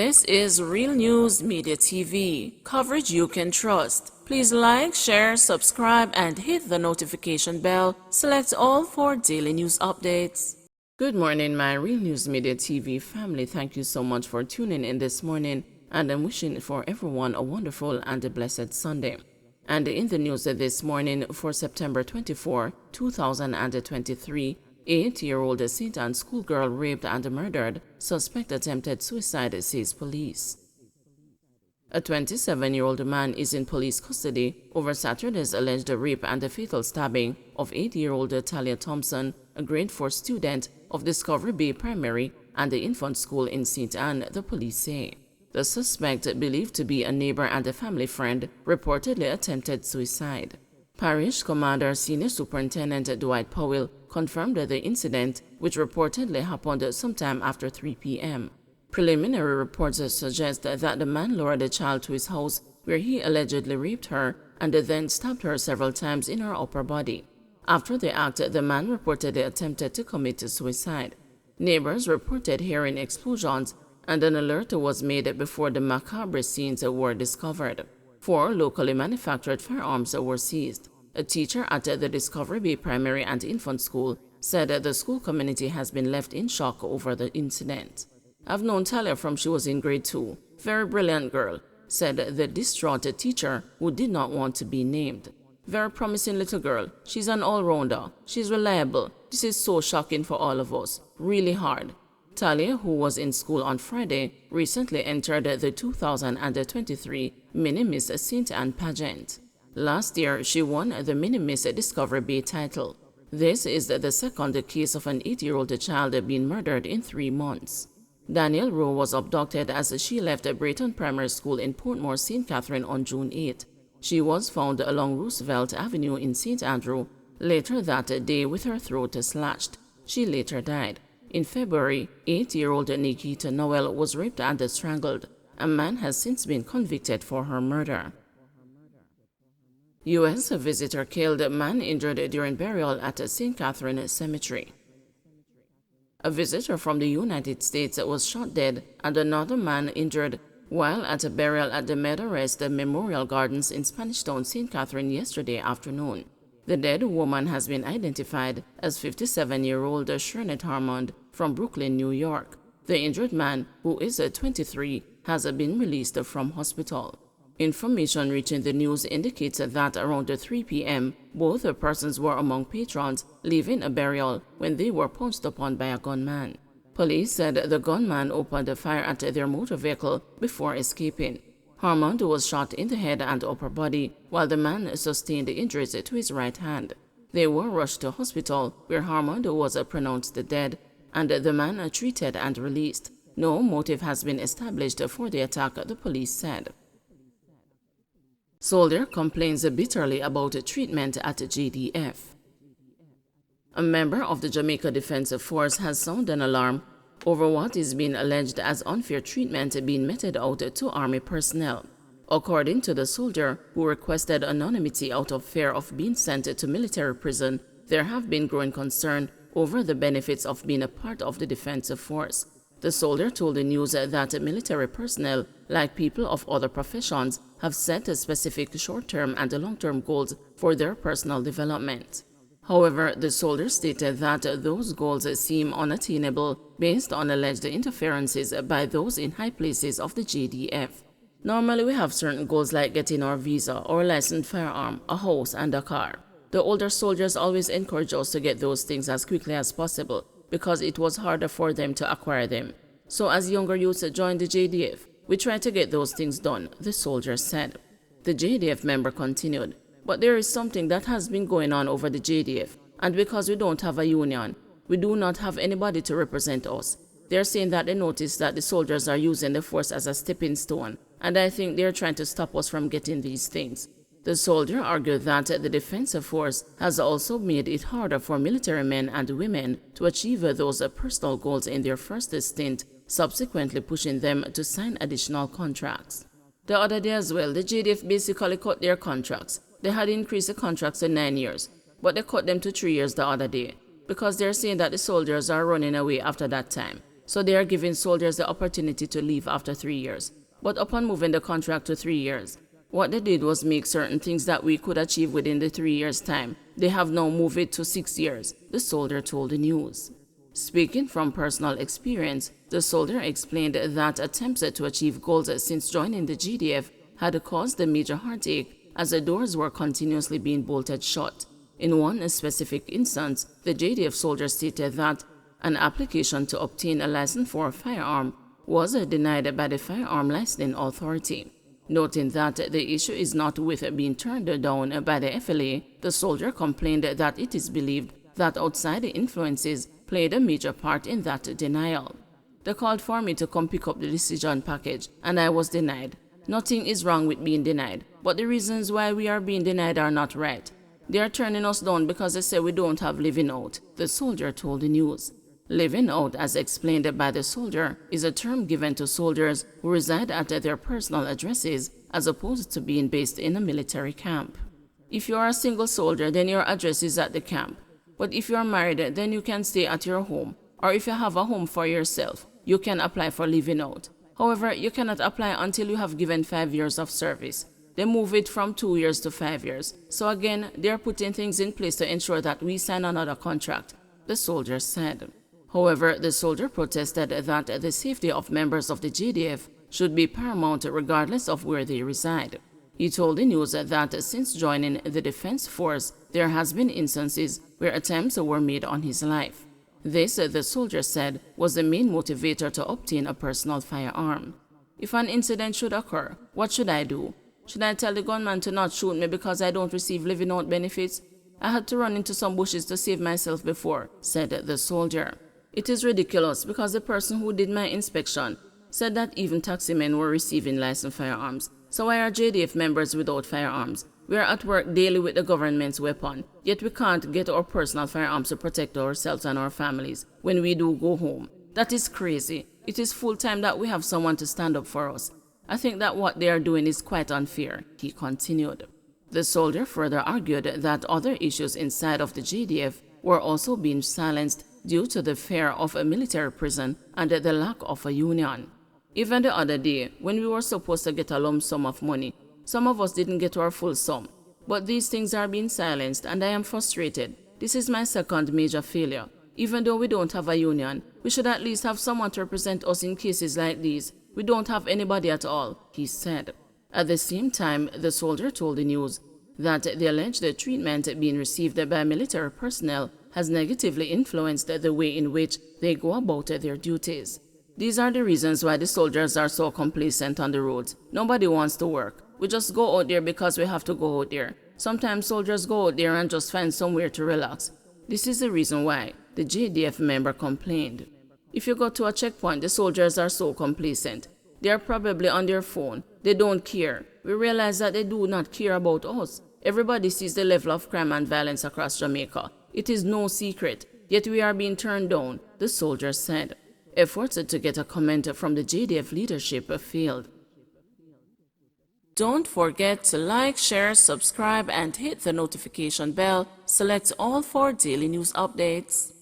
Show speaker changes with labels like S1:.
S1: This is Real News Media TV, coverage you can trust. Please like, share, subscribe, and hit the notification bell. Select all for daily news updates. Good morning, my Real News Media TV family. Thank you so much for tuning in this morning, and I'm wishing for everyone a wonderful and a blessed Sunday. And in the news this morning for September 24, 2023, 8-year-old St. Anne schoolgirl raped and murdered. Suspect attempted suicide, says police. A 27-year-old man is in police custody over Saturday's alleged rape and the fatal stabbing of 8-year-old Talia Thompson, a grade 4 student of Discovery Bay Primary and the Infant School in St. Anne, the police say. The suspect, believed to be a neighbor and a family friend, reportedly attempted suicide. Parish Commander Senior Superintendent Dwight Powell confirmed the incident, which reportedly happened sometime after 3 p.m. Preliminary reports suggest that the man lured the child to his house, where he allegedly raped her and then stabbed her several times in her upper body. After the act, the man reportedly attempted to commit suicide. Neighbors reported hearing explosions, and an alert was made before the macabre scenes were discovered. 4 locally manufactured firearms were seized. A teacher at the Discovery Bay Primary and Infant School said the school community has been left in shock over the incident. "I've known Talia from she was in grade 2. Very brilliant girl," said the distraught teacher, who did not want to be named. "Very promising little girl. She's an all-rounder. She's reliable. This is so shocking for all of us. Really hard." Talia, who was in school on Friday, recently entered the 2023 Mini Miss St. Anne pageant. Last year, she won the Mini Miss Discovery Bay title. This is the second case of an 8-year-old child being murdered in 3 months. Danielle Rowe was abducted as she left Brayton Primary School in Portmore, St. Catherine on June 8. She was found along Roosevelt Avenue in St. Andrew later that day with her throat slashed. She later died. In February, 8-year-old Nikita Noel was raped and strangled. A man has since been convicted for her murder. U.S. visitor killed, man injured during burial at St. Catherine Cemetery. A visitor from the United States was shot dead and another man injured while at a burial at the Meadowrest Memorial Gardens in Spanish Town, St. Catherine yesterday afternoon. The dead woman has been identified as 57-year-old Shernette Harmond from Brooklyn, New York. The injured man, who is 23, has been released from hospital. Information reaching the news indicates that around 3 p.m., both persons were among patrons leaving a burial when they were pounced upon by a gunman. Police said the gunman opened fire at their motor vehicle before escaping. Harmond was shot in the head and upper body, while the man sustained injuries to his right hand. They were rushed to hospital, where Harmond was pronounced dead, and the man treated and released. No motive has been established for the attack, the police said. Soldier complains bitterly about treatment at JDF. A member of the Jamaica Defense Force has sounded an alarm over what is being alleged as unfair treatment being meted out to Army personnel. According to the soldier, who requested anonymity out of fear of being sent to military prison, there have been growing concern over the benefits of being a part of the defense force. The soldier told the news that military personnel, like people of other professions, have set specific short-term and long-term goals for their personal development. However, the soldier stated that those goals seem unattainable based on alleged interferences by those in high places of the JDF. "Normally we have certain goals like getting our visa, or licensed firearm, a house, and a car. The older soldiers always encourage us to get those things as quickly as possible, because it was harder for them to acquire them. So as younger youths join the JDF, we try to get those things done," the soldier said. The JDF member continued, "But there is something that has been going on over the JDF, and because we don't have a union, we do not have anybody to represent us. They're saying that they notice that the soldiers are using the force as a stepping stone, and I think they're trying to stop us from getting these things." The soldier argued that the defense force has also made it harder for military men and women to achieve those personal goals in their first stint, subsequently pushing them to sign additional contracts. The other day as well, the JDF basically cut their contracts. They had increased the contracts to 9 years, but they cut them to 3 years the other day, because they're saying that the soldiers are running away after that time. so they are giving soldiers the opportunity to leave after 3 years. But upon moving the contract to 3 years, what they did was make certain things that we could achieve within the 3 years' time. They have now moved it to 6 years, the soldier told the news. Speaking from personal experience, the soldier explained that attempts to achieve goals since joining the GDF had caused a major heartache as the doors were continuously being bolted shut. In one specific instance, the JDF soldier stated that an application to obtain a license for a firearm was denied by the Firearm Licensing Authority. Noting that the issue is not with being turned down by the FLA, the soldier complained that it is believed that outside influences played a major part in that denial. They called for me to come pick up the decision package, and I was denied. Nothing is wrong with being denied, but the reasons why we are being denied are not right. They are turning us down because they say we don't have living out, the soldier told the news. Living out, as explained by the soldier, is a term given to soldiers who reside at their personal addresses as opposed to being based in a military camp. If you are a single soldier, then your address is at the camp. But if you are married, then you can stay at your home. Or if you have a home for yourself, you can apply for living out. However, you cannot apply until you have given 5 years of service. They move it from 2 years to 5 years. So again, they are putting things in place to ensure that we sign another contract, the soldier said. However, the soldier protested that the safety of members of the JDF should be paramount regardless of where they reside. He told the news that since joining the Defense Force, there has been instances where attempts were made on his life. This, the soldier said, was the main motivator to obtain a personal firearm. If an incident should occur, what should I do? Should I tell the gunman to not shoot me because I don't receive living out benefits? I had to run into some bushes to save myself before, said the soldier. It is ridiculous because the person who did my inspection said that even taximen were receiving licensed firearms. So why are JDF members without firearms? We are at work daily with the government's weapon, yet we can't get our personal firearms to protect ourselves and our families when we do go home. That is crazy. It is full time that we have someone to stand up for us. I think that what they are doing is quite unfair, he continued. The soldier further argued that other issues inside of the JDF were also being silenced due to the fear of a military prison and the lack of a union. Even the other day, when we were supposed to get a lump sum of money, some of us didn't get our full sum. But these things are being silenced and I am frustrated. This is my second major failure. Even though we don't have a union, we should at least have someone to represent us in cases like these. We don't have anybody at all, he said. At the same time, the soldier told the news that the alleged treatment being received by military personnel has negatively influenced the way in which they go about their duties. These are the reasons why the soldiers are so complacent on the roads. Nobody wants to work. We just go out there because we have to go out there. Sometimes soldiers go out there and just find somewhere to relax. This is the reason why, the JDF member complained. If you go to a checkpoint, the soldiers are so complacent. They are probably on their phone. They don't care. We realize that they do not care about us. Everybody sees the level of crime and violence across Jamaica. It is no secret, yet we are being turned down, the soldier said. Efforts to get a comment from the JDF leadership failed. Don't forget to like, share, subscribe, and hit the notification bell. Select all for daily news updates.